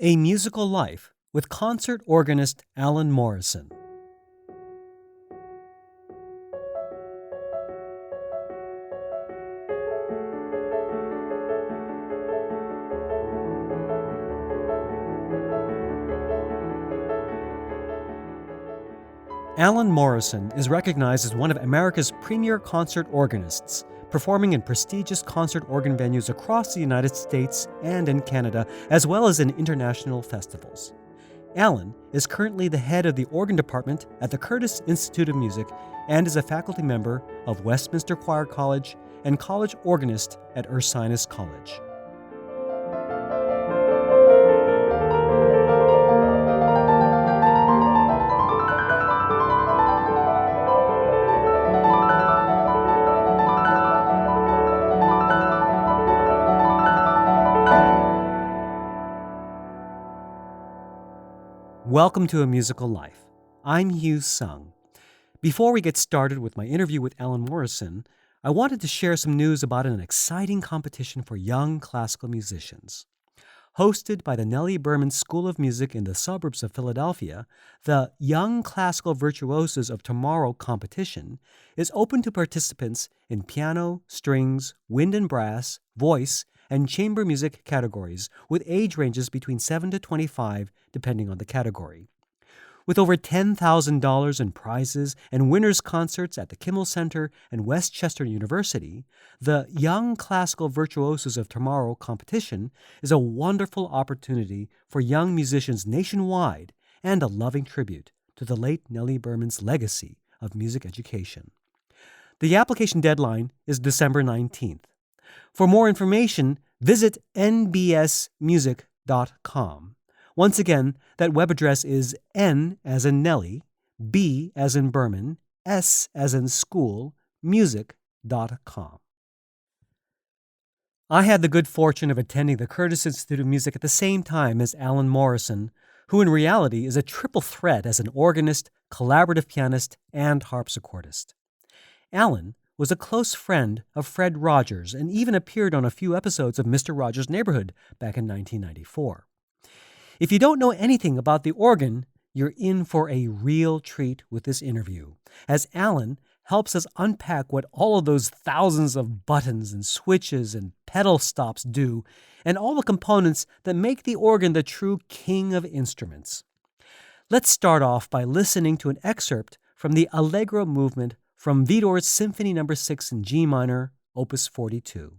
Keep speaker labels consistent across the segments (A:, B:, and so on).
A: A Musical Life with concert organist Alan Morrison. Alan Morrison is recognized as one of America's premier concert organists, performing in prestigious concert organ venues across the United States and in Canada, as well as in international festivals. Alan is currently the head of the organ department at the Curtis Institute of Music and is a faculty member of Westminster Choir College and college organist at Ursinus College. Welcome to A Musical Life. I'm Hugh Sung. Before we get started with my interview with Alan Morrison, I wanted to share some news about an exciting competition for young classical musicians. Hosted by the Nellie Berman School of Music in the suburbs of Philadelphia, the Young Classical Virtuosos of Tomorrow competition is open to participants in piano, strings, wind and brass, voice, and chamber music categories, with age ranges between 7 to 25, depending on the category. With over $10,000 in prizes and winners' concerts at the Kimmel Center and Westchester University, the Young Classical Virtuosos of Tomorrow competition is a wonderful opportunity for young musicians nationwide and a loving tribute to the late Nellie Berman's legacy of music education. The application deadline is December 19th. For more information, visit nbsmusic.com. Once again, that web address is N as in Nellie, B as in Berman, S as in school, music.com. I had the good fortune of attending the Curtis Institute of Music at the same time as Alan Morrison, who in reality is a triple threat as an organist, collaborative pianist, and harpsichordist. Alan was a close friend of Fred Rogers and even appeared on a few episodes of Mr. Rogers' Neighborhood back in 1994. If you don't know anything about the organ, you're in for a real treat with this interview, as Alan helps us unpack what all of those thousands of buttons and switches and pedal stops do, and all the components that make the organ the true king of instruments. Let's start off by listening to an excerpt from the Allegro movement from Widor's Symphony No. 6 in G minor, Opus 42.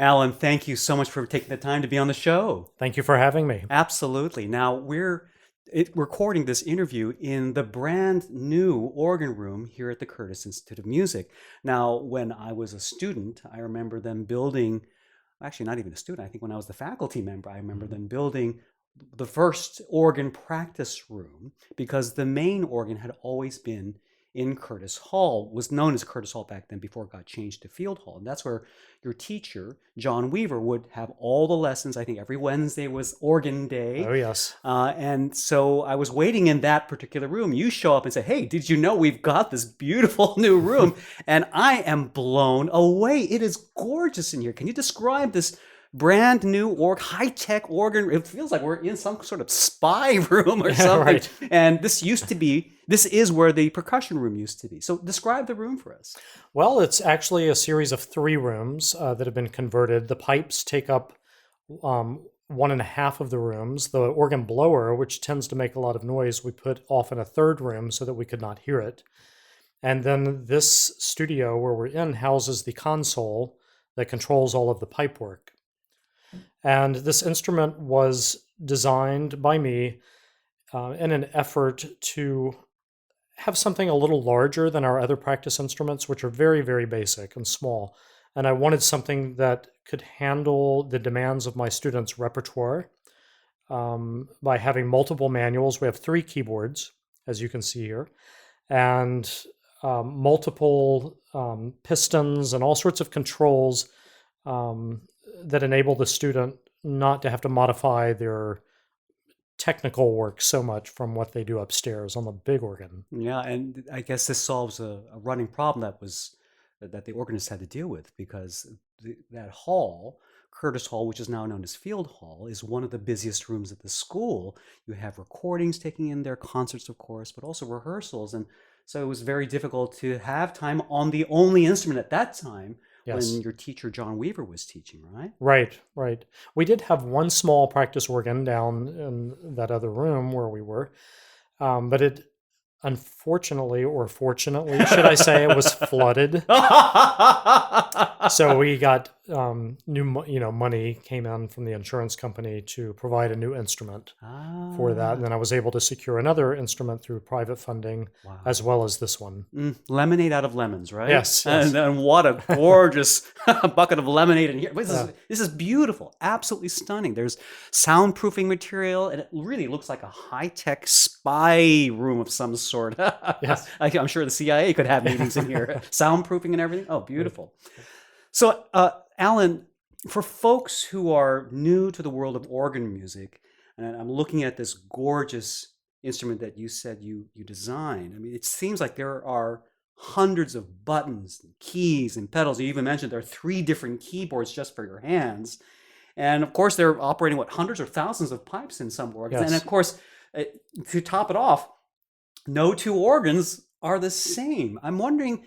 A: Alan, thank you so much for taking the time to be on the show.
B: Thank you for having me.
A: Absolutely. Now, we're recording this interview in the brand new organ room here at the Curtis Institute of Music. Now, when I was a student, I remember them building, actually not even a student, I think when I was the faculty member, I remember them building the first organ practice room, because the main organ had always been in Curtis Hall, was known as Curtis Hall back then before it got changed to Field Hall. And that's where your teacher, John Weaver, would have all the lessons. I think every Wednesday was organ day.
B: Oh, yes.
A: And so I was waiting in that particular room. You show up and say, hey, did you know we've got this beautiful new room? And I am blown away. It is gorgeous in here. Can you describe this brand new high-tech organ? It feels like we're in some sort of spy room or something.
B: Right.
A: And this is where the percussion room used to be. So describe the room for us.
B: Well, it's actually a series of 3 rooms that have been converted. The pipes take up one and a half of the rooms. The organ blower, which tends to make a lot of noise, we put off in a third room so that we could not hear it. And then this studio where we're in houses the console that controls all of the pipework. And this instrument was designed by me in an effort to have something a little larger than our other practice instruments, which are very, very basic and small. And I wanted something that could handle the demands of my students' repertoire by having multiple manuals. We have 3 keyboards, as you can see here, and multiple pistons and all sorts of controls that enable the student not to have to modify their technical work so much from what they do upstairs on the big organ.
A: Yeah, and I guess this solves a running problem that the organist had to deal with, because that hall, Curtis Hall, which is now known as Field Hall, is one of the busiest rooms at the school. You have recordings taking in there, concerts, of course, but also rehearsals. And so it was very difficult to have time on the only instrument at that time. Yes. When your teacher, John Weaver, was teaching, right?
B: Right. We did have one small practice organ down in that other room where we were, but it, unfortunately, or fortunately, should I say, it was flooded. So we got new, money came in from the insurance company to provide a new instrument for that, and then I was able to secure another instrument through private funding, as well as this one.
A: Lemonade out of lemons, right?
B: Yes.
A: And what a gorgeous bucket of lemonade in here. This is beautiful, absolutely stunning. There's soundproofing material, and it really looks like a high-tech spy room of some sort.
B: Yes.
A: I'm sure the CIA could have meetings in here. Soundproofing and everything. Oh, beautiful. So, Alan, for folks who are new to the world of organ music, and I'm looking at this gorgeous instrument that you said you designed. I mean, it seems like there are hundreds of buttons, and keys, and pedals. You even mentioned there are 3 different keyboards just for your hands. And of course, they're operating, hundreds or thousands of pipes in some organs. Yes. And of course, to top it off, no 2 organs are the same. I'm wondering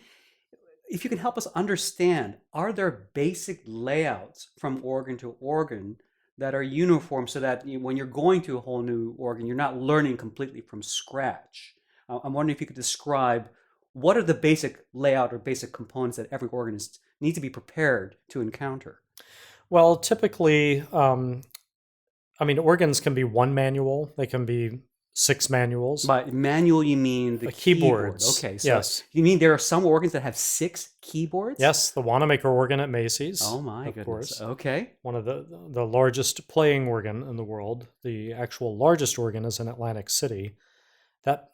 A: if you can help us understand, are there basic layouts from organ to organ that are uniform so that when you're going to a whole new organ, you're not learning completely from scratch? I'm wondering if you could describe what are the basic layout or basic components that every organist needs to be prepared to encounter?
B: Well, typically, organs can be 1 manual. They can be 6 manuals.
A: By manual, you mean the
B: keyboards.
A: Okay, so
B: yes.
A: You mean there are some organs that have 6 keyboards?
B: Yes, the Wanamaker organ at Macy's.
A: Oh my goodness. Course. Okay.
B: One of the largest playing organ in the world. The actual largest organ is in Atlantic City. That's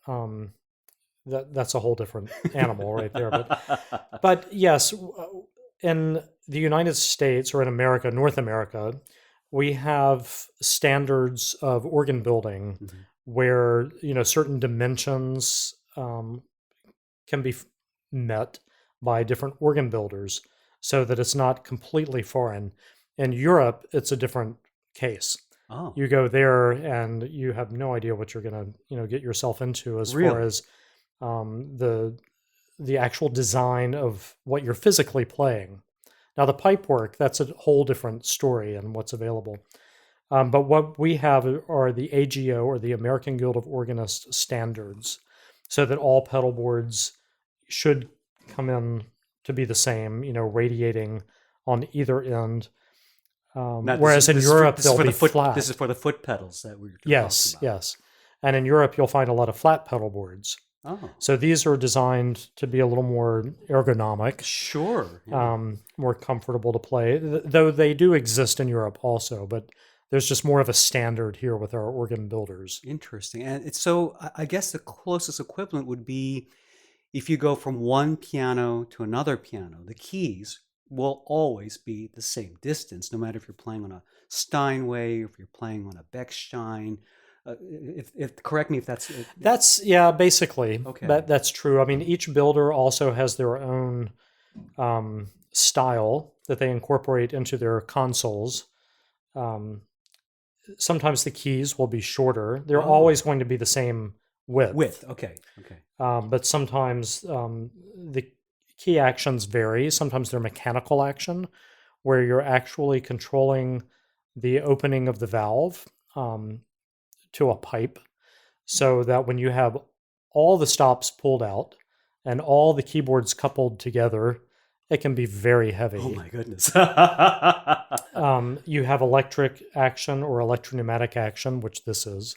B: a whole different animal right there. But yes, in the United States, or in America, North America, we have standards of organ building. Mm-hmm. Where certain dimensions can be met by different organ builders, so that it's not completely foreign. In Europe, it's a different case.
A: Oh.
B: You go there and you have no idea what you're going to get yourself into as far as the actual design of what you're physically playing. Now, the pipework, that's a whole different story and what's available. But what we have are the AGO, or the American Guild of Organists standards, so that all pedal boards should come in to be the same, radiating on either end. Whereas in Europe, they'll be flat.
A: This is for the foot pedals that we're talking
B: about. Yes. And in Europe, you'll find a lot of flat pedal boards.
A: Oh.
B: So these are designed to be a little more ergonomic.
A: Sure. Yeah.
B: More comfortable to play, though they do exist in Europe also, but there's just more of a standard here with our organ builders.
A: Interesting. And so I guess the closest equivalent would be if you go from one piano to another piano, the keys will always be the same distance, no matter if you're playing on a Steinway, or if you're playing on a Bechstein. Correct me if that's...
B: That's, yeah, basically. Okay. That's true. I mean, each builder also has their own style that they incorporate into their consoles. Sometimes the keys will be shorter. They're always going to be the same width.
A: Okay.
B: But sometimes the key actions vary. Sometimes they're mechanical action, where you're actually controlling the opening of the valve to a pipe, so that when you have all the stops pulled out and all the keyboards coupled together, it can be very heavy.
A: Oh my goodness.
B: You have electric action or electropneumatic action, which this is,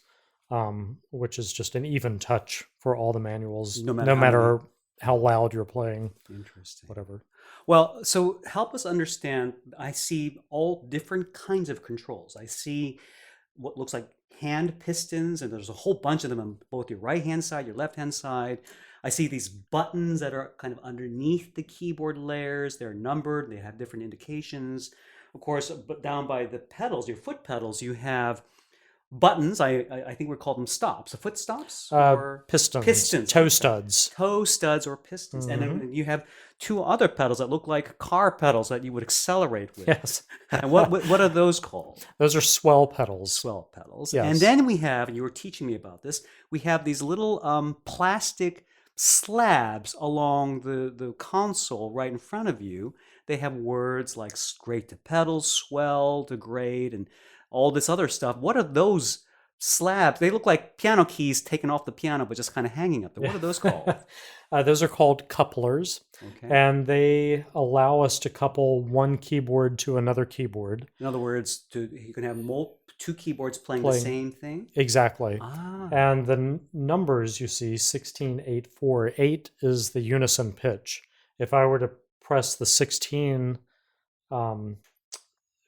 B: which is just an even touch for all the manuals,
A: No
B: no
A: matter
B: matter how loud you're playing,
A: Interesting.
B: whatever.
A: Well, so help us understand. I see all different kinds of controls. I see what looks like hand pistons, and there's a whole bunch of them on both your right hand side, your left hand side. I see these buttons that are kind of underneath the keyboard layers. They're numbered, they have different indications. Of course, but down by the pedals, your foot pedals, you have buttons. I think we call them stops. The foot stops or
B: Pistons, toe studs.
A: Toe studs or pistons. And
B: Mhm.
A: then you have two other pedals that look like car pedals that you would accelerate with.
B: Yes.
A: And what are those called?
B: Those are swell pedals.
A: Swell pedals.
B: Yes.
A: And then we have, and you were teaching me about this, we have these little plastic slabs along the console right in front of you. They have words like grade to pedal, swell to grade, and all this other stuff. What are those slabs? They look like piano keys taken off the piano, but just kind of hanging up there. What are those called?
B: Those are called couplers,
A: Okay.
B: and they allow us to couple one keyboard to another keyboard.
A: In other words, you can have two keyboards playing the same thing?
B: Exactly.
A: Ah.
B: And the numbers you see, 16, 8, 4, 8 is the unison pitch. If I were to press the 16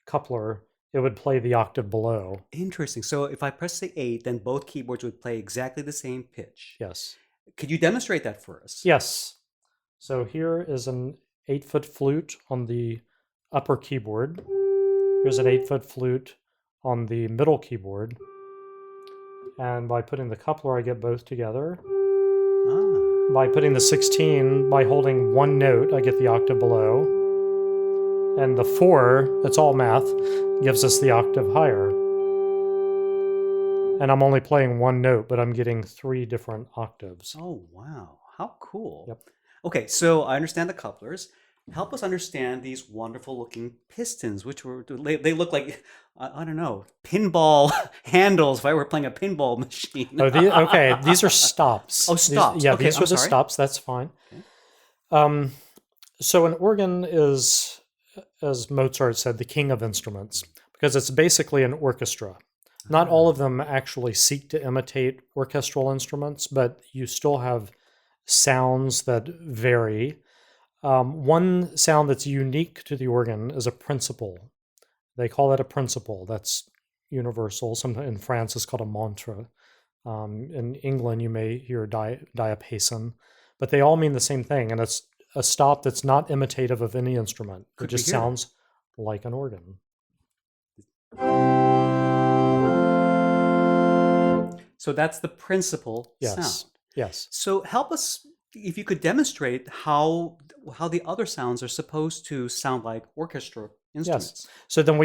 B: coupler, it would play the octave below.
A: Interesting. So if I press the 8, then both keyboards would play exactly the same pitch.
B: Yes.
A: Could you demonstrate that for us?
B: Yes. So here is an 8-foot flute on the upper keyboard. Here's an 8-foot flute on the middle keyboard. And by putting the coupler, I get both together.
A: Ah.
B: By putting the 16, by holding one note, I get the octave below. And the 4, it's all math, gives us the octave higher. And I'm only playing one note, but I'm getting 3 different octaves.
A: Oh, wow. How cool.
B: Yep.
A: Okay, so I understand the couplers. Help us understand these wonderful looking pistons, which they look like, I don't know, pinball handles if I were playing a pinball machine.
B: Okay, these are stops.
A: Oh, stops.
B: These
A: Okay,
B: are
A: I'm
B: the
A: sorry.
B: stops, that's fine.
A: Okay.
B: So an organ is, as Mozart said, the king of instruments, because it's basically an orchestra. Not all of them actually seek to imitate orchestral instruments, but you still have sounds that vary. One sound that's unique to the organ is a principal. They call it a principal. That's universal. Sometimes in France, it's called a mantra. In England, you may hear diapason, but they all mean the same thing, and it's a stop that's not imitative of any instrument. It just sounds like an organ.
A: So that's the principal
B: Yes.
A: sound.
B: Yes.
A: So help us, if you could demonstrate how the other sounds are supposed to sound like orchestra instruments.
B: Yes. So then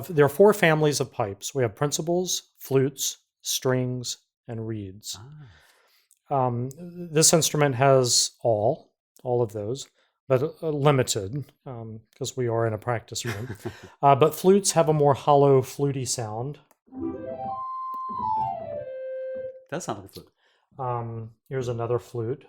B: there are 4 families of pipes. We have principals, flutes, strings, and reeds. This instrument has all of those, but limited because we are in a practice room. But flutes have a more hollow, fluty sound.
A: That sounds like a flute.
B: Here's another flute.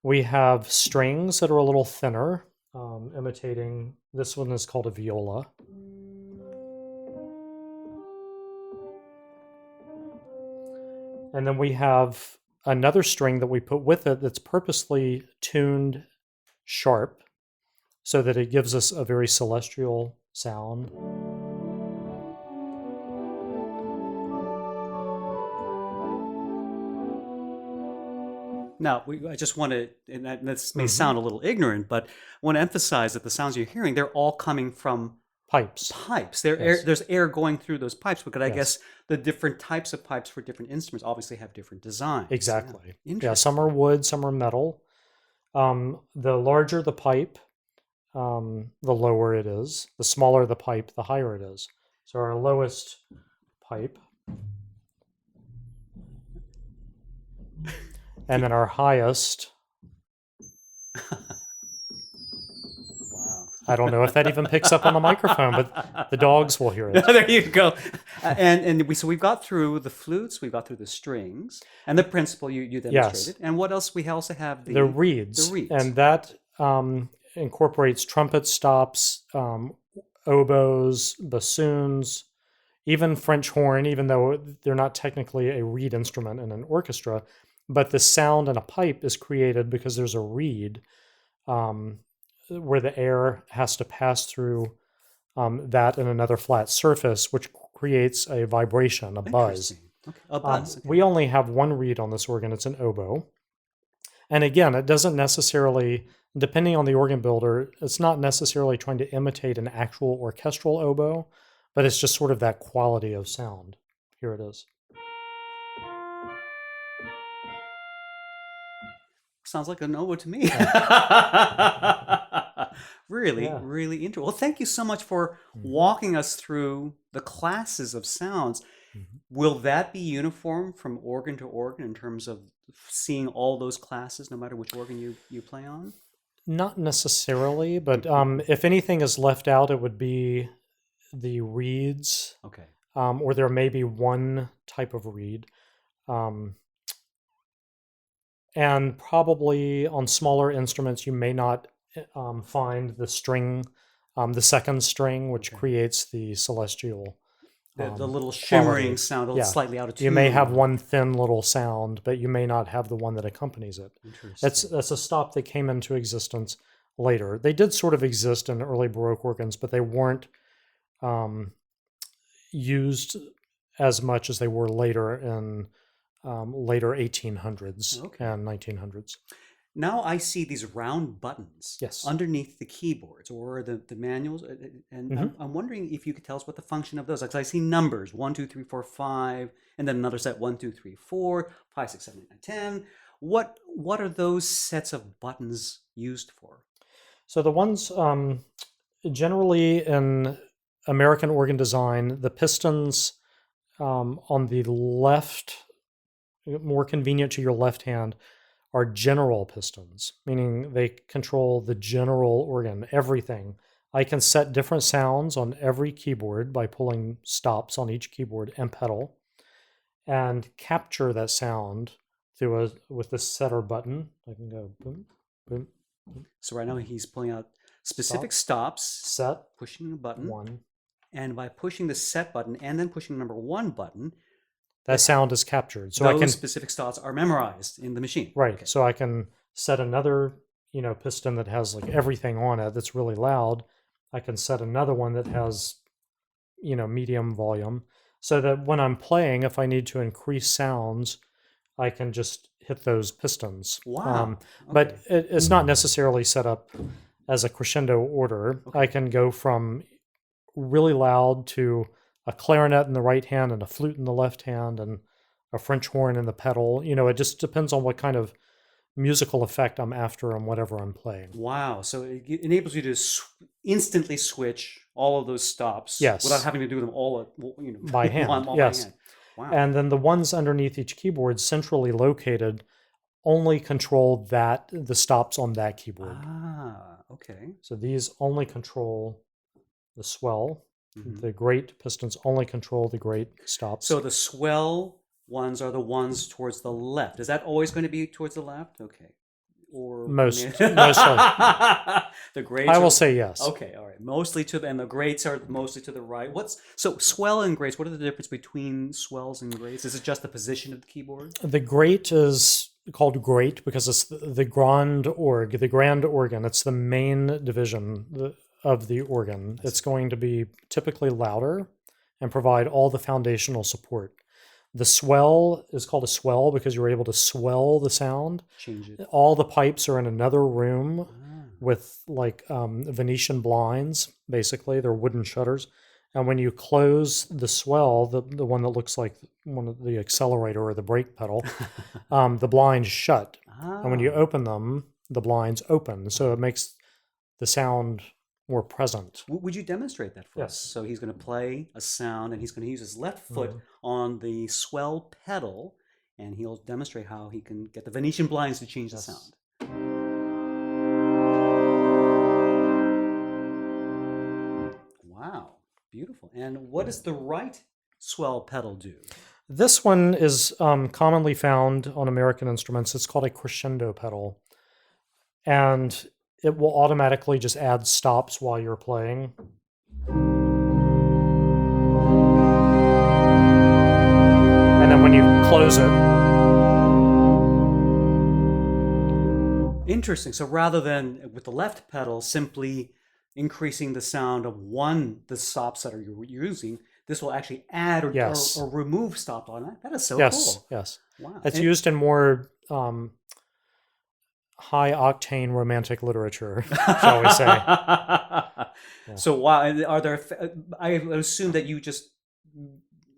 B: We have strings that are a little thinner, imitating, this one is called a viola. And then we have another string that we put with it that's purposely tuned sharp so that it gives us a very celestial sound.
A: Now, I just want to, and this may sound a little ignorant, but I want to emphasize that the sounds you're hearing, they're all coming from
B: Pipes.
A: There's air going through those pipes, because I
B: Yes.
A: guess the different types of pipes for different instruments obviously have different designs.
B: Exactly.
A: Yeah.
B: Yeah, some are wood, some are metal. The larger the pipe, the lower it is. The smaller the pipe, the higher it is. So our lowest pipe, and then our highest.
A: Wow.
B: I don't know if that even picks up on the microphone, but the dogs will hear it.
A: There you go. So we've got through the flutes, we've got through the strings, and the principle you demonstrated. And what else? We also have
B: the reeds.
A: The reeds.
B: And that incorporates trumpet stops, oboes, bassoons, even French horn, even though they're not technically a reed instrument in an orchestra. But the sound in a pipe is created because there's a reed where the air has to pass through that and another flat surface, which creates a vibration, a buzz.
A: Okay. A buzz.
B: We only have one reed on this organ. It's an oboe. And again, it doesn't necessarily, depending on the organ builder, it's not necessarily trying to imitate an actual orchestral oboe, but it's just sort of that quality of sound. Here it is.
A: Sounds like an oboe to me. Really interesting. Well, thank you so much for walking us through the classes of sounds. Will that be uniform from organ to organ in terms of seeing all those classes, no matter which organ you play on?
B: Not necessarily, but if anything is left out, it would be the reeds.
A: Okay.
B: Or there may be one type of reed. And probably on smaller instruments, you may not find the string, the second string, which creates the celestial.
A: The little shimmering
B: quality.
A: sound, a little slightly out of tune.
B: You may have one thin little sound, but you may not have the one that accompanies it.
A: Interesting.
B: That's a stop that came into existence later. They did sort of exist in early Baroque organs, but they weren't used as much as they were later in later 1800s and 1900s.
A: Now I see these round buttons underneath the keyboards or the manuals, and I'm wondering if you could tell us what the function of those. Because I see numbers 1, 2, 3, 4, 5, and then another set 1, 2, 3, 4, 5, 6, 7, 8, 9, 10. What are those sets of buttons used for?
B: So the ones generally in American organ design, the pistons on the left, more convenient to your left hand, are general pistons, meaning they control the general organ, everything. I can set different sounds on every keyboard by pulling stops on each keyboard and pedal, and capture that sound with this setter button. I can go boom, boom, boom.
A: So right now he's pulling out specific stops,
B: set,
A: pushing a button,
B: 1.
A: And by pushing the set button and then pushing the number 1 button,
B: that sound is captured. So
A: those specific stops are memorized in the machine.
B: Right.
A: Okay.
B: So I can set another, piston that has like everything on it that's really loud. I can set another one that has, medium volume, so that when I'm playing, if I need to increase sounds, I can just hit those pistons.
A: Wow.
B: But it's not necessarily set up as a crescendo order.
A: Okay.
B: I can go from really loud to a clarinet in the right hand and a flute in the left hand and a French horn in the pedal. It just depends on what kind of musical effect I'm after and whatever I'm playing.
A: Wow. So it enables you to instantly switch all of those stops without having to do them all
B: by hand.
A: By hand. Wow.
B: And then the ones underneath each keyboard, centrally located, only control the stops on that keyboard.
A: Ah, okay.
B: So these only control the swell. The great pistons only control the great stops.
A: So the swell ones are the ones towards the left. Is that always going to be towards the left? Okay. Or
B: mostly.
A: The greats.
B: I will say yes.
A: Okay, all right. Mostly and the greats are mostly to the right. So swell and greats? What are the difference between swells and greats? Is it just the position of the keyboard?
B: The great is called great because it's the grand organ. It's the main division of the organ. It's going to be typically louder and provide all the foundational support. The swell is called a swell because you're able to swell the sound.
A: Change it.
B: All the pipes are in another room with Venetian blinds, basically. They're wooden shutters. And when you close the swell, the one that looks like one of the accelerator or the brake pedal, the blinds shut. And when you open them, the blinds open. So it makes the sound more present.
A: Would you demonstrate that for us? So he's going to play a sound, and he's going to use his left foot on the swell pedal, and he'll demonstrate how he can get the Venetian blinds to change the sound.
B: Yes.
A: Sound. Beautiful. And what does the right swell pedal do?
B: This one is commonly found on American instruments. It's called a crescendo pedal. And it will automatically just add stops while you're playing. And then when you close it.
A: Interesting. So rather than with the left pedal simply increasing the sound of the stops that you're using, this will actually add or remove stops on it. That is so cool.
B: Yes.
A: Wow.
B: It's used in more high octane romantic literature, shall we say.
A: So wow, are there, I assume that you just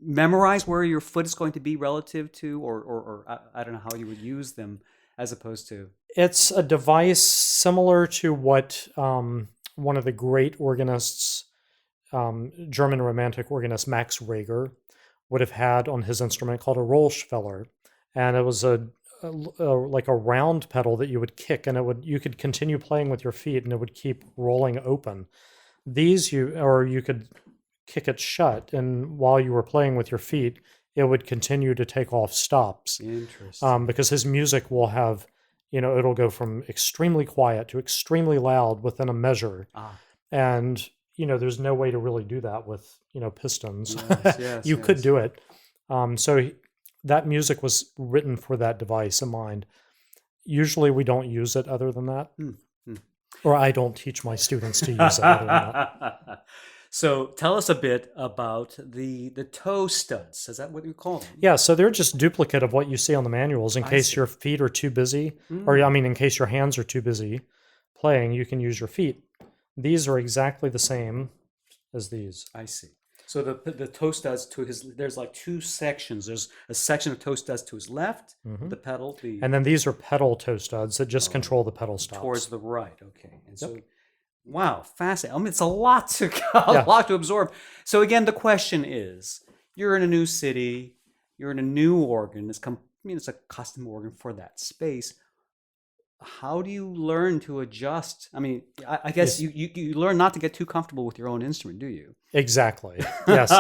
A: memorize where your foot is going to be relative to, or I don't know how you would use them as opposed to.
B: It's a device similar to what one of the great organists, German romantic organist Max Reger, would have had on his instrument called a Rollschweller. And it was like a round pedal that you would kick, and you could continue playing with your feet, and it would keep rolling open. These you could kick it shut, and while you were playing with your feet, it would continue to take off stops.
A: Interesting.
B: Because his music will have, it'll go from extremely quiet to extremely loud within a measure. And, there's no way to really do that with, pistons. You could do it. So that music was written for that device in mind. Usually we don't use it other than that. Or I don't teach my students to use it other than that.
A: So tell us a bit about the toe studs. Is that what you call them?
B: Yeah, so they're just duplicate of what you see on the manuals in case your feet are too busy, or in case your hands are too busy playing, you can use your feet. These are exactly the same as these.
A: I see. So the toe studs there's like two sections. There's a section of toe studs to his left, the pedal.
B: And then these are pedal toe studs that just control the pedal stops.
A: Towards the right, okay. And so, wow, fascinating. It's a lot to absorb. So again, the question is, you're in a new city, you're in a new organ. It's a custom organ for that space. How do you learn to adjust? I guess you learn not to get too comfortable with your own instrument, do you?
B: Exactly. Yes.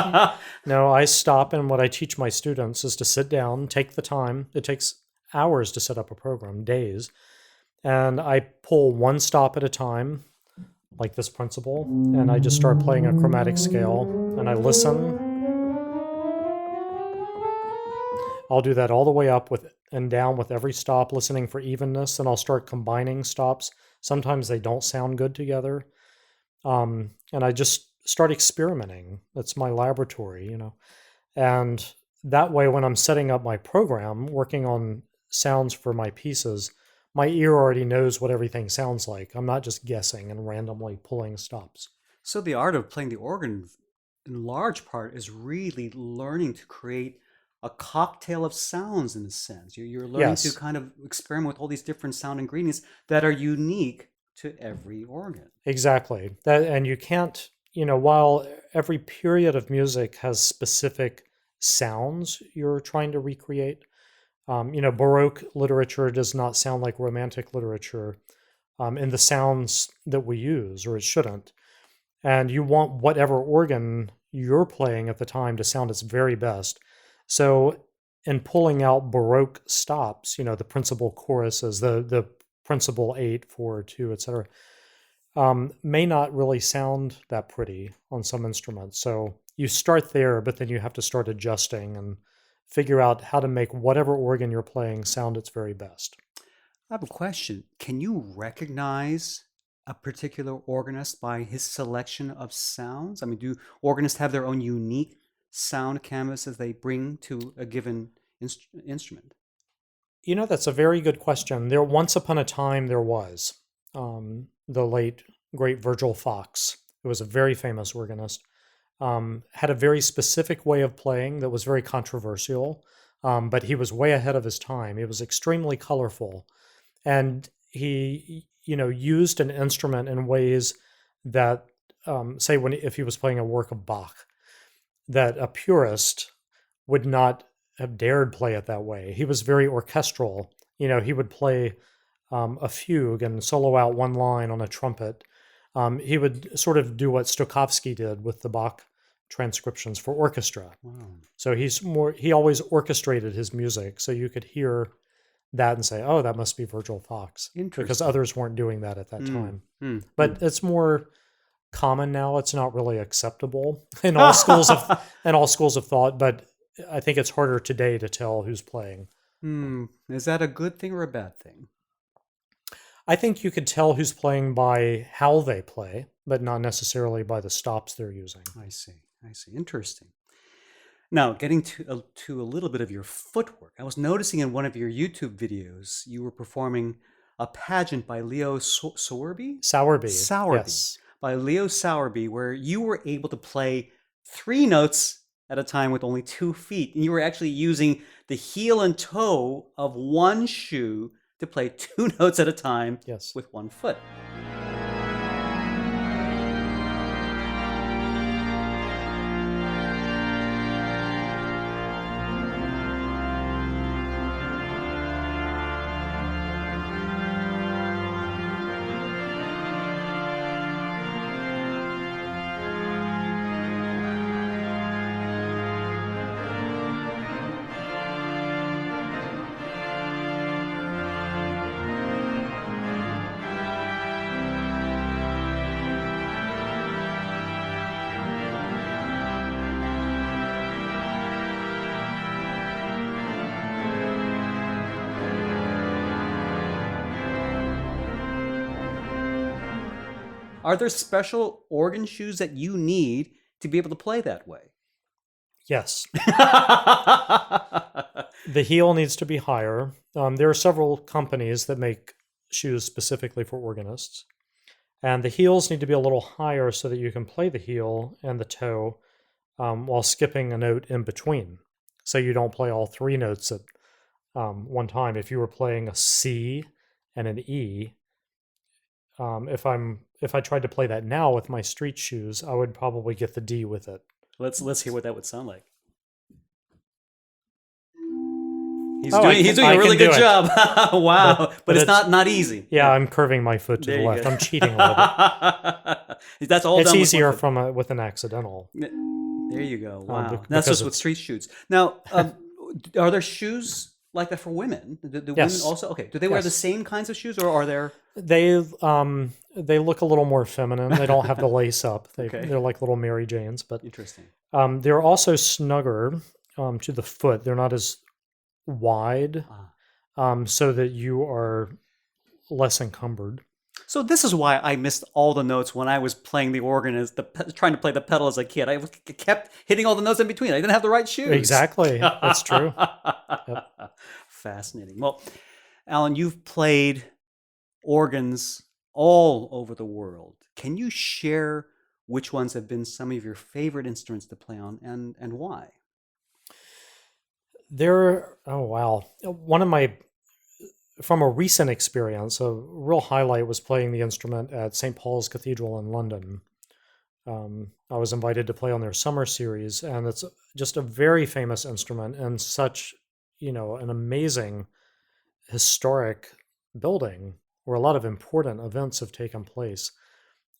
B: No, I stop, and what I teach my students is to sit down, take the time. It takes hours to set up a program, days. And I pull one stop at a time, like this principle, and I just start playing a chromatic scale, and I listen. I'll do that all the way up and down with every stop, listening for evenness, and I'll start combining stops. Sometimes they don't sound good together. And I just start experimenting. That's my laboratory, And that way, when I'm setting up my program, working on sounds for my pieces, my ear already knows what everything sounds like. I'm not just guessing and randomly pulling stops.
A: So the art of playing the organ, in large part, is really learning to create a cocktail of sounds, in a sense. You're learning to kind of experiment with all these different sound ingredients that are unique to every organ.
B: Exactly. And you can't, while every period of music has specific sounds you're trying to recreate, Baroque literature does not sound like Romantic literature in the sounds that we use, or it shouldn't. And you want whatever organ you're playing at the time to sound its very best. So in pulling out Baroque stops, the principal choruses, the principal 8, 4, 2, etc., may not really sound that pretty on some instruments. So you start there, but then you have to start adjusting and figure out how to make whatever organ you're playing sound its very best.
A: I have a question. Can you recognize a particular organist by his selection of sounds? Do organists have their own unique sound canvases they bring to a given instrument?
B: That's a very good question. Once upon a time, there was the late, great Virgil Fox, who was a very famous organist, had a very specific way of playing that was very controversial, but he was way ahead of his time. He was extremely colorful, and he, used an instrument in ways that, if he was playing a work of Bach, that a purist would not have dared play it that way. He was very orchestral. He would play a fugue and solo out one line on a trumpet. He would sort of do what Stokowski did with the Bach transcriptions for orchestra.
A: Wow.
B: So he always orchestrated his music, so you could hear that and say, oh, that must be Virgil Fox, because
A: Interesting.
B: others weren't doing that at that time.
A: Mm.
B: But it's more common now. It's not really acceptable in all schools of thought, but I think it's harder today to tell who's playing.
A: Is that a good thing or a bad thing?
B: I think you could tell who's playing by how they play, but not necessarily by the stops they're using.
A: I see. Interesting. Now, getting to a little bit of your footwork, I was noticing in one of your YouTube videos you were performing a pageant by Leo Sowerby?
B: Sowerby.
A: Yes. By Leo Sowerby, where you were able to play 3 notes at a time with only 2 feet. And you were actually using the heel and toe of one shoe to play 2 notes at a time with 1 foot. Are there special organ shoes that you need to be able to play that way?
B: Yes. The heel needs to be higher. There are several companies that make shoes specifically for organists. And the heels need to be a little higher so that you can play the heel and the toe while skipping a note in between. So you don't play all 3 notes at one time. If you were playing a C and an E, if I tried to play that now with my street shoes, I would probably get the D with it.
A: Let's hear what that would sound like. He's doing a really good job. Wow. But it's not easy.
B: Yeah, I'm curving my foot to the left. I'm cheating a little bit.
A: That's all.
B: It's easier with an accidental.
A: There you go. Wow. That's just with street shoes. Now, are there shoes like that for women? Do women also? Okay. Do they wear the same kinds of shoes, or are there?
B: They look a little more feminine. They don't have the lace up. They're like little Mary Janes. But
A: interesting.
B: They're also snugger to the foot. They're not as wide, so that you are less encumbered.
A: So this is why I missed all the notes when I was playing the organ, trying to play the pedal as a kid. I kept hitting all the notes in between. I didn't have the right shoes.
B: Exactly. That's true.
A: Yep. Fascinating. Well, Alan, you've played organs all over the world. Can you share which ones have been some of your favorite instruments to play on and why?
B: From a recent experience, a real highlight was playing the instrument at St. Paul's Cathedral in London. I was invited to play on their summer series, and it's just a very famous instrument and such, an amazing historic building where a lot of important events have taken place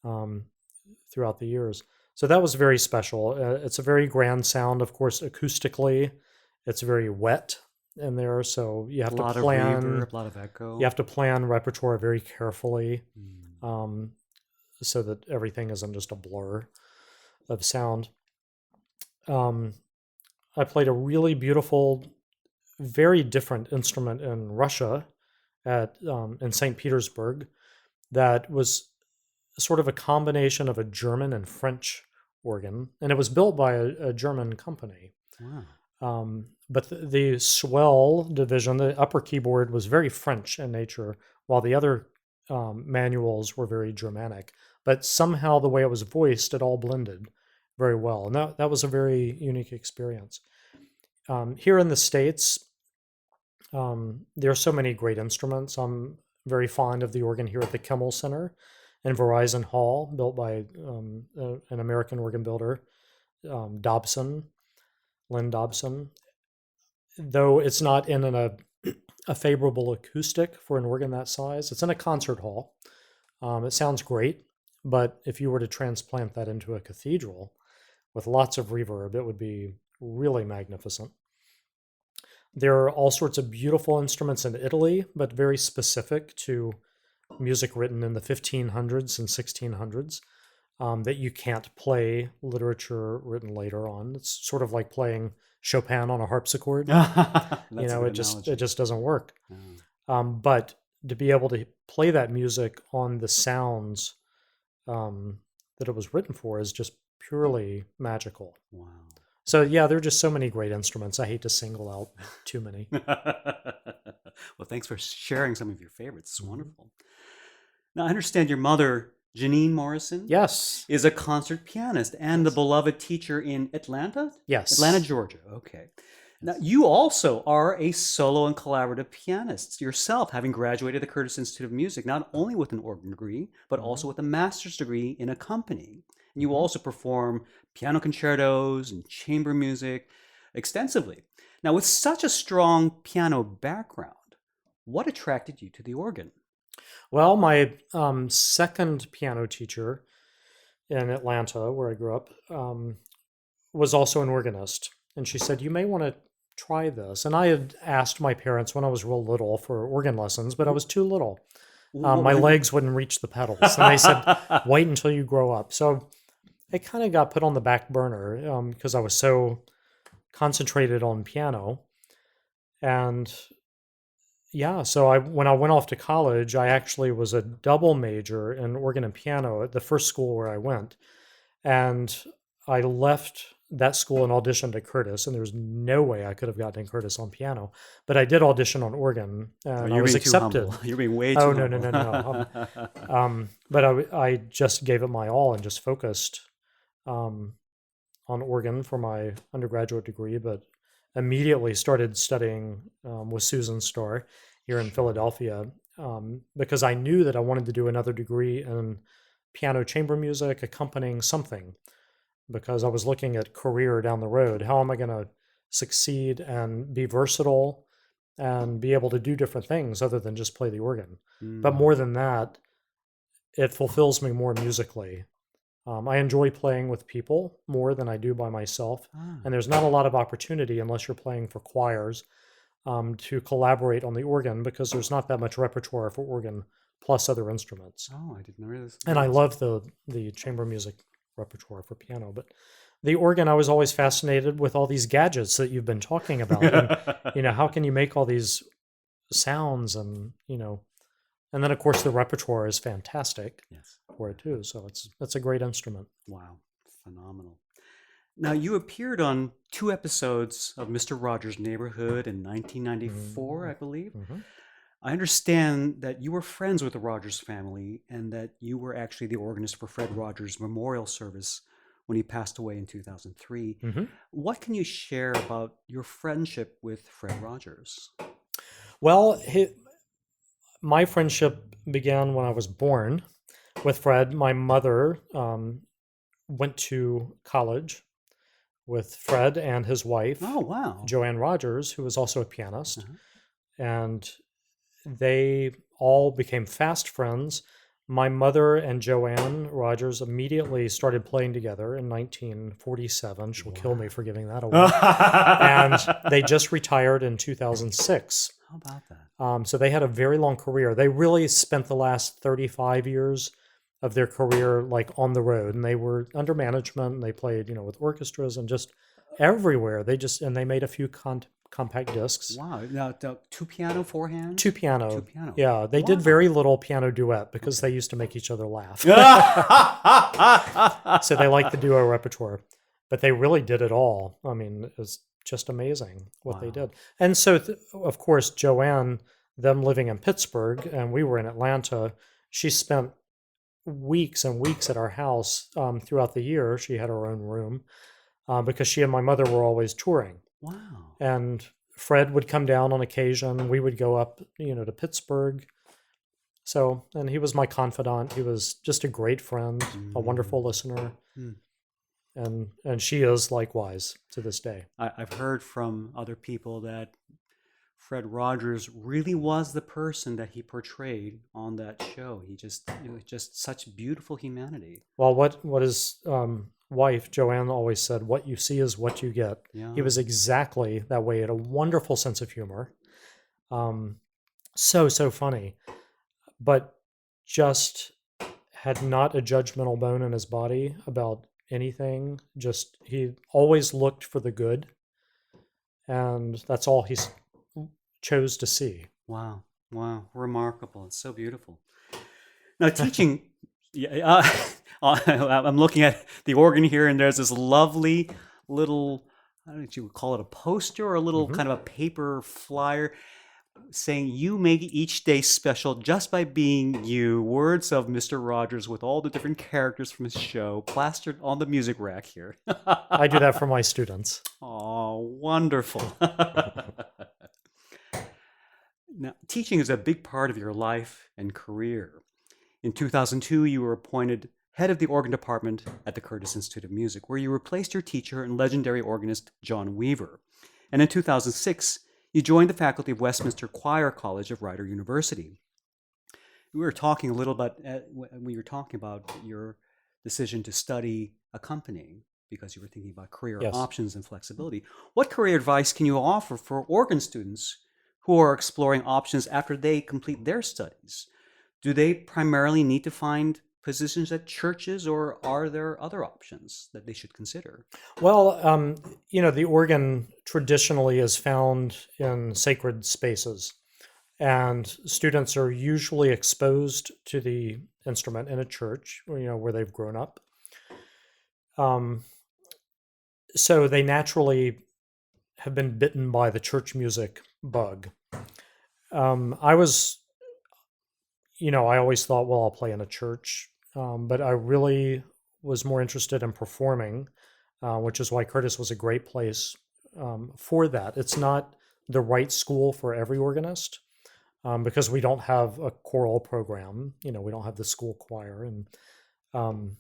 B: throughout the years. So that was very special. It's a very grand sound, of course, acoustically. It's very wet in there, so you have to plan. A lot of reverb, a lot of echo. You have to plan repertoire very carefully, so that everything isn't just a blur of sound. I played a really beautiful, very different instrument in Russia, in St. Petersburg, that was sort of a combination of a German and French organ, and it was built by a German company. Wow. But the swell division, the upper keyboard, was very French in nature, while the other manuals were very Germanic. But somehow the way it was voiced, it all blended very well. And that was a very unique experience. Here in the States, there are so many great instruments. I'm very fond of the organ here at the Kimmel Center in Verizon Hall, built by an American organ builder, Lynn Dobson. Though it's not in a favorable acoustic for an organ that size, it's in a concert hall. It sounds great, but if you were to transplant that into a cathedral with lots of reverb. It would be really magnificent. There are all sorts of beautiful instruments in Italy, but very specific to music written in the 1500s and 1600s that you can't play literature written later on. It's sort of like playing Chopin on a harpsichord. It just doesn't work. But to be able to play that music on the sounds that it was written for is just purely magical.
A: Wow.
B: So yeah, there are just so many great instruments. I hate to single out too many.
A: Well, thanks for sharing some of your favorites. It's wonderful. Now, I understand your mother, Janine Morrison,
B: Yes.
A: is a concert pianist and the beloved teacher in Atlanta?
B: Yes.
A: Atlanta, Georgia. Okay. Now, you also are a solo and collaborative pianist yourself, having graduated the Curtis Institute of Music, not only with an organ degree, but also with a master's degree in accompanying. And you also perform piano concertos and chamber music extensively. Now, with such a strong piano background, what attracted you to the organ?
B: Well, my second piano teacher in Atlanta, where I grew up, was also an organist. And she said, you may want to try this. And I had asked my parents when I was real little for organ lessons, but I was too little. My legs wouldn't reach the pedals. And they said, wait until you grow up. So it kind of got put on the back burner because I was so concentrated on piano. And yeah, so when I went off to college, I actually was a double major in organ and piano at the first school where I went. And I left that school and auditioned at Curtis, and there was no way I could have gotten in Curtis on piano. But I did audition on organ, and I was accepted.
A: You're being way too humble.
B: No. But I just gave it my all and just focused on organ for my undergraduate degree, but immediately started studying with Susan Starr here in Philadelphia because I knew that I wanted to do another degree in piano chamber music, accompanying something, because I was looking at career down the road. How am I going to succeed and be versatile and be able to do different things other than just play the organ? But more than that, it fulfills me more musically. I enjoy playing with people more than I do by myself. And there's not a lot of opportunity unless you're playing for choirs to collaborate on the organ because there's not that much repertoire for organ plus other instruments.
A: Oh, I didn't realize.
B: And I love the chamber music repertoire for piano. But the organ, I was always fascinated with all these gadgets that you've been talking about. And, how can you make all these sounds and then of course the repertoire is fantastic for it too. So it's a great instrument.
A: Wow, phenomenal. Now you appeared on 2 episodes of Mr. Rogers' Neighborhood in 1994, I believe. I understand that you were friends with the Rogers family and that you were actually the organist for Fred Rogers' memorial service when he passed away in 2003. What can you share about your friendship with Fred Rogers?
B: Well, my friendship began when I was born with Fred. My mother went to college with Fred and his wife, Joanne Rogers, who was also a pianist. And they all became fast friends. My mother and Joanne Rogers immediately started playing together in 1947. She'll kill me for giving that away. And they just retired in 2006.
A: How about that?
B: So they had a very long career. They really spent the last 35 years of their career like on the road, and they were under management. And they played, with orchestras and just everywhere. They made a few compact discs.
A: Wow! Now 2 piano, 4 hands.
B: 2 piano.
A: 2 piano.
B: Yeah, they did very little piano duet because they used to make each other laugh. So they liked the duo repertoire, but they really did it all. I mean, it was just amazing what they did. And so, of course, Joanne, them living in Pittsburgh, and we were in Atlanta, she spent weeks and weeks at our house throughout the year. She had her own room because she and my mother were always touring.
A: Wow.
B: And Fred would come down on occasion. We would go up, to Pittsburgh. So, and he was my confidant. He was just a great friend, a wonderful listener. And she is likewise to this day.
A: I've heard from other people that Fred Rogers really was the person that he portrayed on that show. It was just such beautiful humanity.
B: Well, what his wife Joanne always said, "What you see is what you get."
A: Yeah.
B: He was exactly that way. He had a wonderful sense of humor, so funny, but just had not a judgmental bone in his body about anything. Just he always looked for the good, and that's all he chose to see.
A: Wow. Wow. Remarkable. It's so beautiful. Now, teaching, I'm looking at the organ here, and there's this lovely little, I don't know if you would call it a poster or a little kind of a paper flyer saying, "You make each day special just by being you." Words of Mr. Rogers with all the different characters from his show plastered on the music rack here.
B: I do that for my students.
A: Oh, wonderful. Now, teaching is a big part of your life and career. In 2002, you were appointed head of the organ department at the Curtis Institute of Music, where you replaced your teacher and legendary organist John Weaver. And in 2006, you joined the faculty of Westminster Choir College of Rider University. We were talking a little bit, we were talking about your decision to study accompanying because you were thinking about career
B: Yes.
A: options and flexibility. What career advice can you offer for organ students who are exploring options after they complete their studies? Do they primarily need to find positions at churches, or are there other options that they should consider?
B: Well, the organ traditionally is found in sacred spaces, and students are usually exposed to the instrument in a church, where they've grown up. So they naturally have been bitten by the church music bug. I was, I always thought, well, I'll play in a church, but I really was more interested in performing, which is why Curtis was a great place for that. It's not the right school for every organist because we don't have a choral program. We don't have the school choir and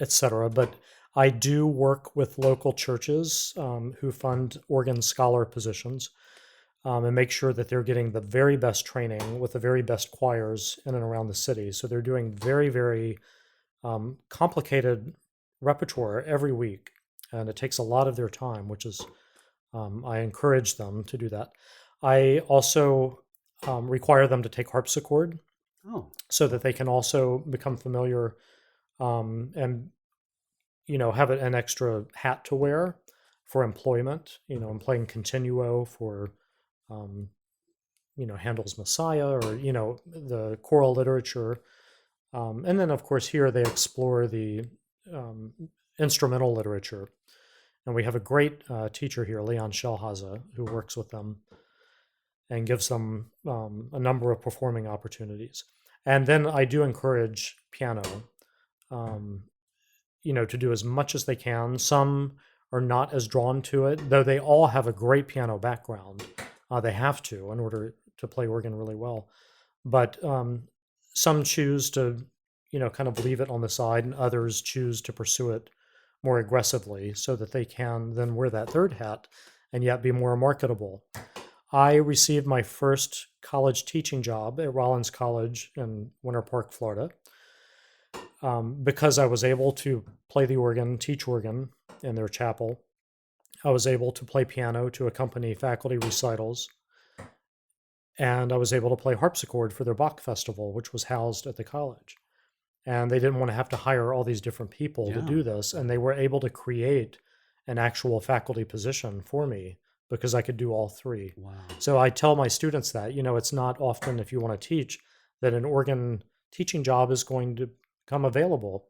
B: etc. But I do work with local churches who fund organ scholar positions and make sure that they're getting the very best training with the very best choirs in and around the city. So they're doing very, very complicated repertoire every week, and it takes a lot of their time, which is, I encourage them to do that. I also require them to take harpsichord so that they can also become familiar and have an extra hat to wear for employment. I'm playing continuo for Handel's Messiah, or the choral literature, and then of course here they explore the instrumental literature, and we have a great teacher here, Leon Schelhaze, who works with them and gives them a number of performing opportunities. And then I do encourage piano, to do as much as they can. Some are not as drawn to it, though they all have a great piano background. They have to in order to play organ really well. But some choose to, kind of leave it on the side, and others choose to pursue it more aggressively so that they can then wear that third hat and yet be more marketable. I received my first college teaching job at Rollins College in Winter Park, Florida, because I was able to play the organ, teach organ in their chapel. I was able to play piano to accompany faculty recitals, and I was able to play harpsichord for their Bach festival, which was housed at the college. And they didn't want to have to hire all these different people to do this, and they were able to create an actual faculty position for me because I could do all three.
A: Wow.
B: So I tell my students that, it's not often, if you want to teach, that an organ teaching job is going to come available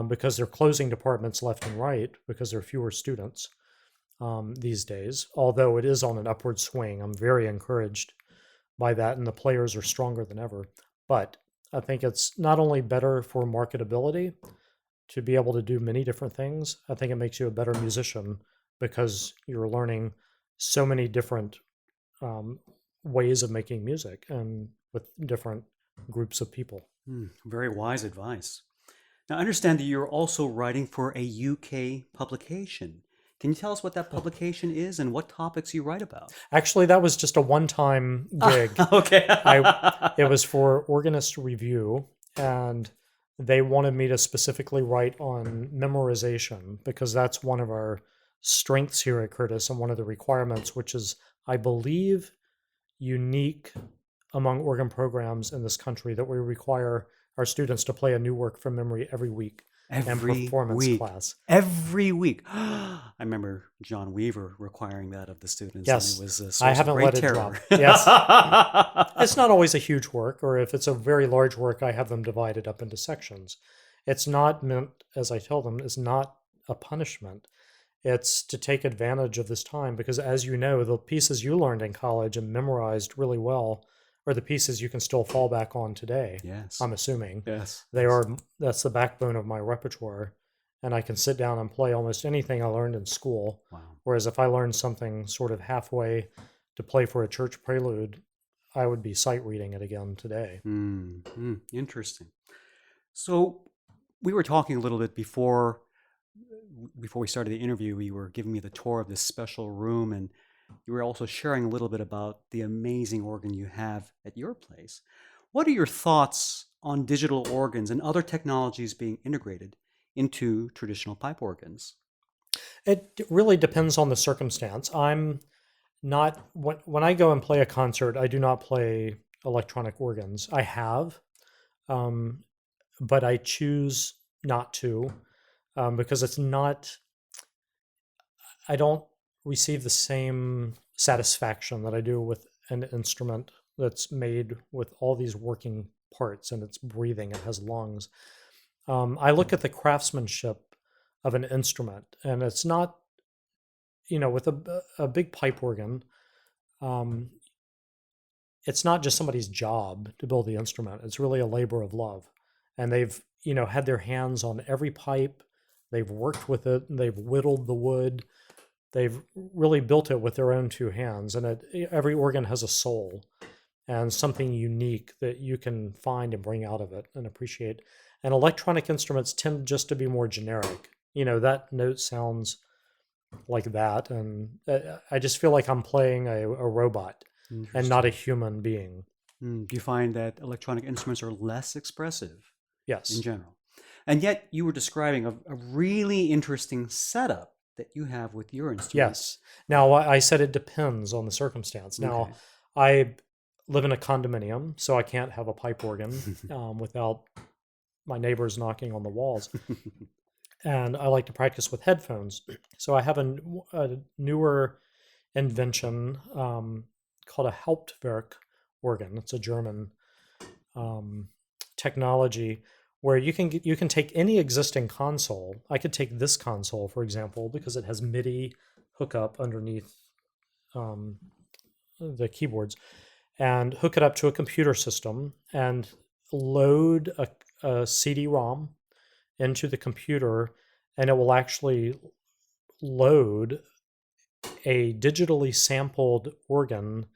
B: because they're closing departments left and right because there are fewer students these days, although it is on an upward swing. I'm very encouraged by that, and the players are stronger than ever. But I think it's not only better for marketability to be able to do many different things, I think it makes you a better musician because you're learning so many different ways of making music and with different groups of people.
A: Very wise advice. Now, I understand that you're also writing for a UK publication. Can you tell us what that publication is and what topics you write about?
B: Actually, that was just a one-time gig.
A: Okay.
B: It was for Organist Review, and they wanted me to specifically write on memorization because that's one of our strengths here at Curtis and one of the requirements, which is, I believe, unique among organ programs in this country, that we require our students to play a new work from memory every week.
A: Every
B: performance
A: week.
B: class.
A: Every week. I remember John Weaver requiring that of the students.
B: Yes.
A: And it was a source
B: I haven't
A: of great
B: let it
A: terror.
B: drop. Yes. It's not always a huge work, or if it's a very large work, I have them divided up into sections. It's not meant, as I tell them, it's not a punishment. It's to take advantage of this time because, as you know, the pieces you learned in college and memorized really well are the pieces you can still fall back on today.
A: Yes.
B: I'm assuming.
A: Yes.
B: That's the backbone of my repertoire. And I can sit down and play almost anything I learned in school.
A: Wow.
B: Whereas if I learned something sort of halfway to play for a church prelude, I would be sight reading it again today.
A: Interesting. So we were talking a little bit before we started the interview. You were giving me the tour of this special room, and you were also sharing a little bit about the amazing organ you have at your place. What are your thoughts on digital organs and other technologies being integrated into traditional pipe organs?
B: It really depends on the circumstance. I'm not, when I go and play a concert, I do not play electronic organs. I have, but I choose not to because it's not, I don't receive the same satisfaction that I do with an instrument that's made with all these working parts and it's breathing, it has lungs. I look at the craftsmanship of an instrument, and it's not, with a big pipe organ, it's not just somebody's job to build the instrument. It's really a labor of love. And they've, had their hands on every pipe. They've worked with it. They've whittled the wood. They've really built it with their own two hands. And every organ has a soul and something unique that you can find and bring out of it and appreciate. And electronic instruments tend just to be more generic. That note sounds like that. And I just feel like I'm playing a robot and not a human being.
A: Do you find that electronic instruments are less expressive?
B: Yes.
A: In general. And yet you were describing a really interesting setup that you have with your instruments.
B: Yes. Now, I said it depends on the circumstance. Now,
A: Okay.
B: I live in a condominium, so I can't have a pipe organ without my neighbors knocking on the walls. And I like to practice with headphones. So I have a newer invention called a Hauptwerk organ. It's a German technology where you can take any existing console. I could take this console, for example, because it has MIDI hookup underneath the keyboards, and hook it up to a computer system and load a CD-ROM into the computer, and it will actually load a digitally sampled organ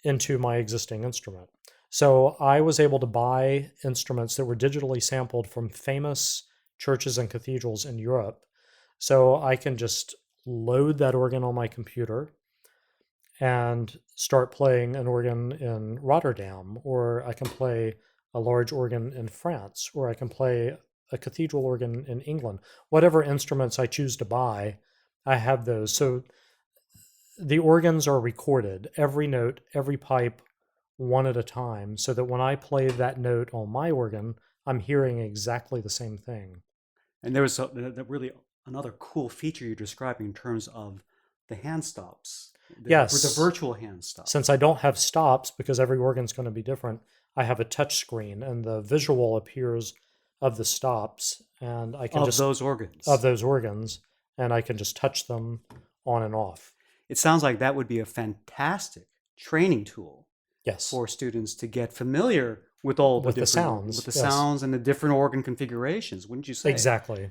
B: into my existing instrument. So I was able to buy instruments that were digitally sampled from famous churches and cathedrals in Europe. So I can just load that organ on my computer and start playing an organ in Rotterdam, or I can play a large organ in France, or I can play a cathedral organ in England. Whatever instruments I choose to buy, I have those. So the organs are recorded, every note, every pipe, one at a time, so that when I play that note on my organ, I'm hearing exactly the same thing.
A: And there was really another cool feature you're describing in terms of the hand stops.
B: Yes.
A: The virtual hand stops.
B: Since I don't have stops, because every organ's going to be different, I have a touch screen, and the visual appears of the stops, and I can
A: of those organs.
B: Of those organs, and I can just touch them on and off.
A: It sounds like that would be a fantastic training tool.
B: Yes.
A: For students to get familiar with all the
B: sounds.
A: With the sounds and the different organ configurations, wouldn't you say?
B: Exactly.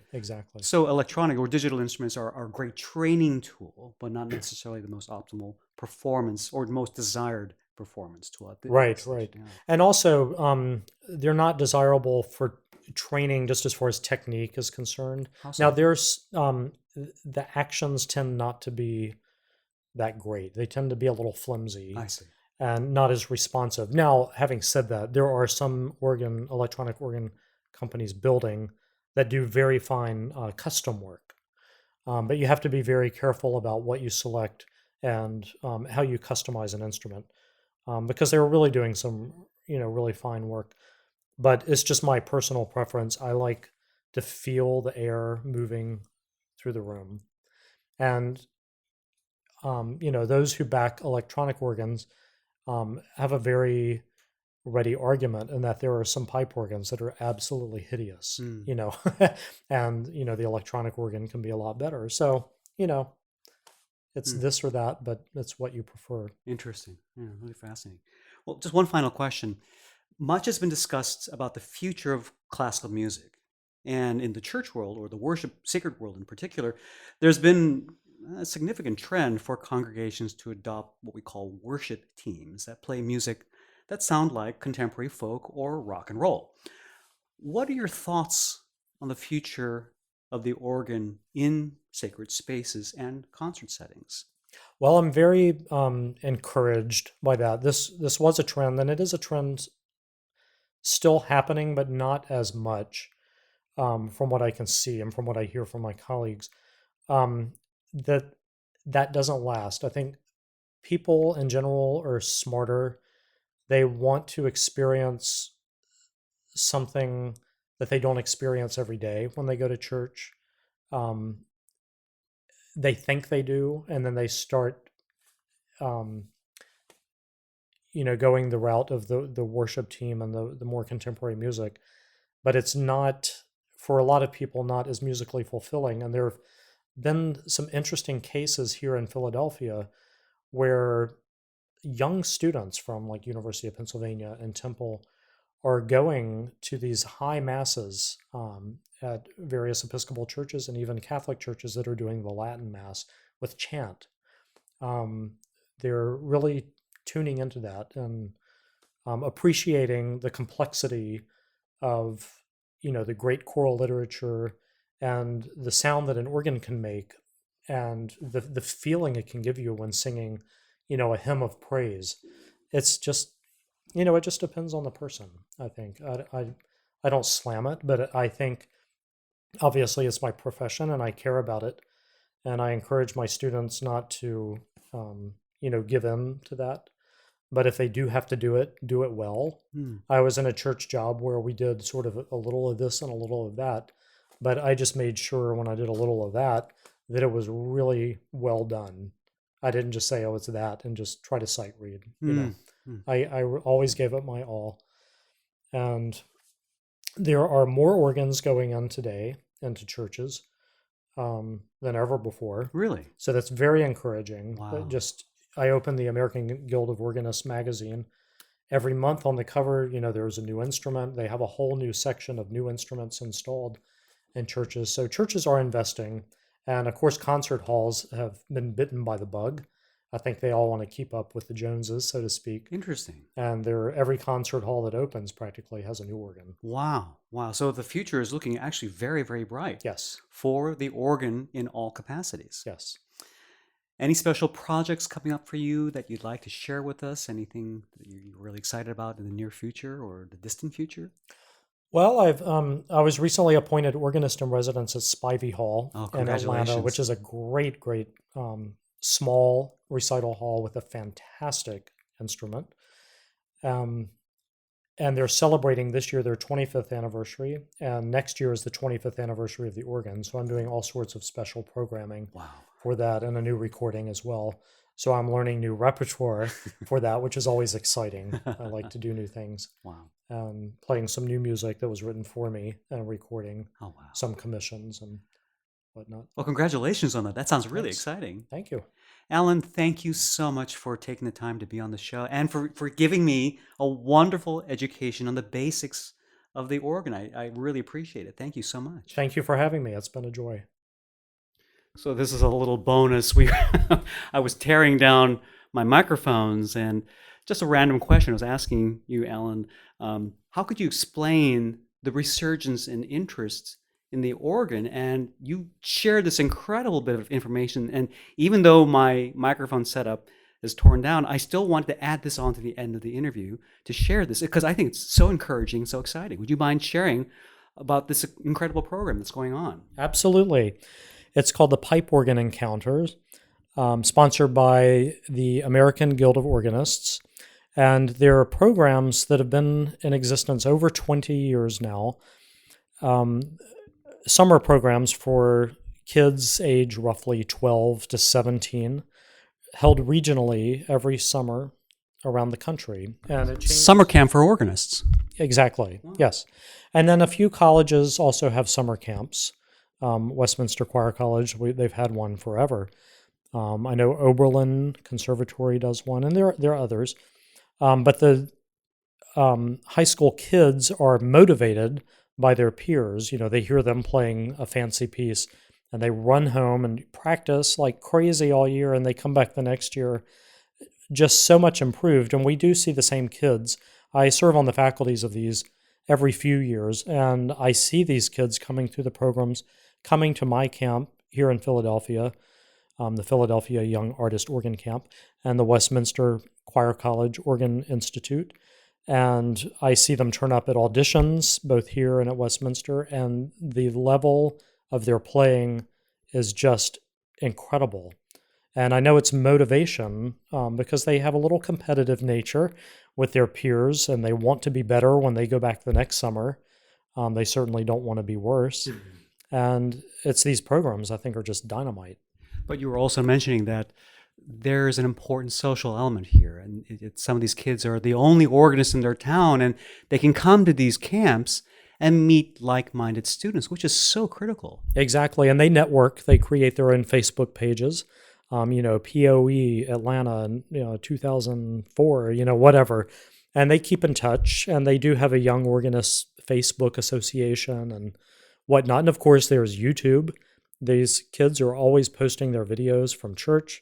A: So electronic or digital instruments are a great training tool, but not necessarily the most optimal performance or the most desired performance tool.
B: Right. Yeah. And also, they're not desirable for training just as far as technique is concerned.
A: How
B: Now,
A: so?
B: there's the actions tend not to be that great. They tend to be a little flimsy
A: I see.
B: and not as responsive. Now, having said that, there are some electronic organ companies building that do very fine custom work. But you have to be very careful about what you select and how you customize an instrument, because they were really doing some, really fine work. But it's just my personal preference. I like to feel the air moving through the room. And those who back electronic organs have a very ready argument in that there are some pipe organs that are absolutely hideous,
A: Mm.
B: and the electronic organ can be a lot better. So, it's
A: Mm.
B: this or that, but it's what you prefer.
A: Interesting. Yeah, really fascinating. Well, just one final question. Much has been discussed about the future of classical music. And in the church world, or the worship sacred world in particular, there's been a significant trend for congregations to adopt what we call worship teams that play music that sound like contemporary folk or rock and roll. What are your thoughts on the future of the organ in sacred spaces and concert settings?
B: Well, I'm very encouraged by that. This was a trend, and it is a trend still happening, but not as much, from what I can see and from what I hear from my colleagues. Um, that that doesn't last. I think people in general are smarter. They want to experience something that they don't experience every day when they go to church. Um, they think they do, and then they start, um, going the route of the worship team and the more contemporary music. But it's not, for a lot of people, not as musically fulfilling. And there have been some interesting cases here in Philadelphia where young students from like University of Pennsylvania and Temple are going to these high masses at various Episcopal churches and even Catholic churches that are doing the Latin Mass with chant. They're really tuning into that and appreciating the complexity of the great choral literature and the sound that an organ can make, and the feeling it can give you when singing a hymn of praise. It's just, it just depends on the person. I think I don't slam it, but I think obviously it's my profession and I care about it, and I encourage my students not to give in to that. But if they do have to do it well.
A: Hmm.
B: I was in a church job where we did sort of a little of this and a little of that, but I just made sure when I did a little of that it was really well done. I didn't just say, oh, it's that, and just try to sight read. I always gave it my all. And there are more organs going in today into churches than ever before.
A: Really?
B: So that's very encouraging.
A: Wow.
B: I opened the American Guild of Organists magazine. Every month on the cover, there's a new instrument. They have a whole new section of new instruments installed in churches. So churches are investing. And of course, concert halls have been bitten by the bug. I think they all want to keep up with the Joneses, so to speak.
A: Interesting.
B: And every concert hall that opens practically has a new organ.
A: Wow. Wow. So the future is looking actually very, very bright.
B: Yes.
A: For the organ in all capacities.
B: Yes.
A: Any special projects coming up for you that you'd like to share with us? Anything that you're really excited about in the near future or the distant future?
B: Well, I was recently appointed organist in residence at Spivey Hall in Atlanta,
A: congratulations.
B: which is a great small recital hall with a fantastic instrument. And they're celebrating this year their 25th anniversary, and next year is the 25th anniversary of the organ. So I'm doing all sorts of special programming for that, and a new recording as well. So I'm learning new repertoire for that, which is always exciting. I like to do new things.
A: Wow.
B: Playing some new music that was written for me and recording
A: Oh, wow.
B: some commissions and whatnot.
A: Well, congratulations on that. That sounds really
B: Thanks.
A: exciting.
B: Thank you.
A: Alan, thank you so much for taking the time to be on the show and for giving me a wonderful education on the basics of the organ. I really appreciate it. Thank you so much.
B: Thank you for having me. It's been a joy.
A: So this is a little bonus. I was tearing down my microphones, and just a random question I was asking you, Alan. How could you explain the resurgence in interest in the organ, and you shared this incredible bit of information. And even though my microphone setup is torn down, I still wanted to add this on to the end of the interview to share this because I think it's so encouraging, so exciting. Would you mind sharing about this incredible program that's going on?
B: Absolutely. It's called the Pipe Organ Encounters, sponsored by the American Guild of Organists. And there are programs that have been in existence over 20 years now. Summer programs for kids age roughly 12 to 17, held regionally every summer around the country. And it
A: summer camp for organists.
B: Exactly, wow. Yes. And then a few colleges also have summer camps. Westminster Choir College, they've had one forever. I know Oberlin Conservatory does one, and there are others. But the high school kids are motivated by their peers. You know, they hear them playing a fancy piece, and they run home and practice like crazy all year, and they come back the next year just so much improved. And we do see the same kids. I serve on the faculties of these every few years, and I see these kids coming through the programs, coming to my camp here in Philadelphia, the Philadelphia Young Artist Organ Camp, and the Westminster Choir College Organ Institute. And I see them turn up at auditions, both here and at Westminster, and the level of their playing is just incredible. And I know it's motivation because they have a little competitive nature with their peers, and they want to be better when they go back the next summer. They certainly don't want to be worse. Mm-hmm. And it's these programs I think are just dynamite.
A: But you were also mentioning that there's an important social element here, and some of these kids are the only organists in their town, and they can come to these camps and meet like-minded students, which is so critical.
B: Exactly, and they network. They create their own Facebook pages. POE Atlanta, 2004, whatever, and they keep in touch. And they do have a Young Organist Facebook association and whatnot. And of course, there's YouTube. These kids are always posting their videos from church.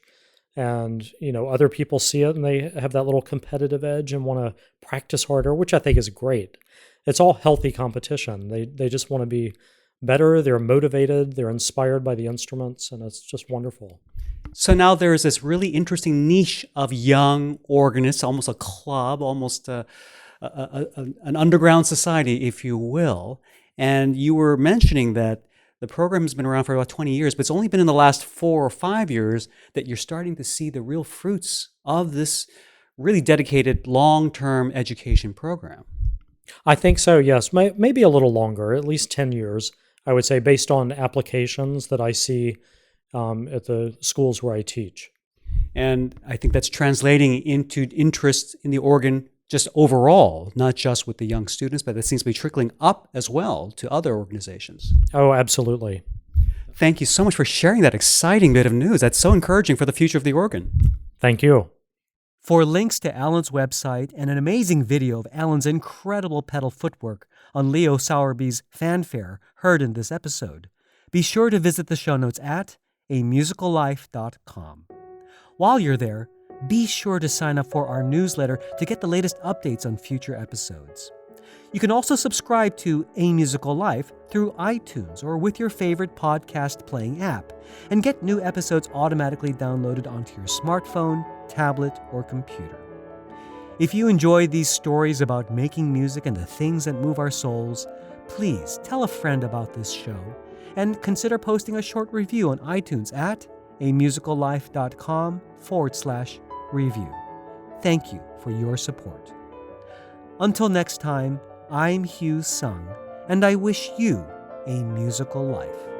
B: And, other people see it and they have that little competitive edge and want to practice harder, which I think is great. It's all healthy competition. They just want to be better. They're motivated. They're inspired by the instruments, and it's just wonderful.
A: So now there's this really interesting niche of young organists, almost a club, almost an underground society, if you will. And you were mentioning that the program has been around for about 20 years, but it's only been in the last 4 or 5 years that you're starting to see the real fruits of this really dedicated long-term education program.
B: I think so, yes. Maybe a little longer, at least 10 years, I would say, based on applications that I see at the schools where I teach.
A: And I think that's translating into interest in the organ just overall, not just with the young students, but it seems to be trickling up as well to other organizations.
B: Oh, absolutely.
A: Thank you so much for sharing that exciting bit of news. That's so encouraging for the future of the organ.
B: Thank you.
A: For links to Alan's website and an amazing video of Alan's incredible pedal footwork on Leo Sowerby's Fanfare heard in this episode, be sure to visit the show notes at amusicallife.com. While you're there, be sure to sign up for our newsletter to get the latest updates on future episodes. You can also subscribe to A Musical Life through iTunes or with your favorite podcast playing app and get new episodes automatically downloaded onto your smartphone, tablet, or computer. If you enjoy these stories about making music and the things that move our souls, please tell a friend about this show and consider posting a short review on iTunes at amusicallife.com/review. Thank you for your support. Until next time, I'm Hugh Sung, and I wish you a musical life.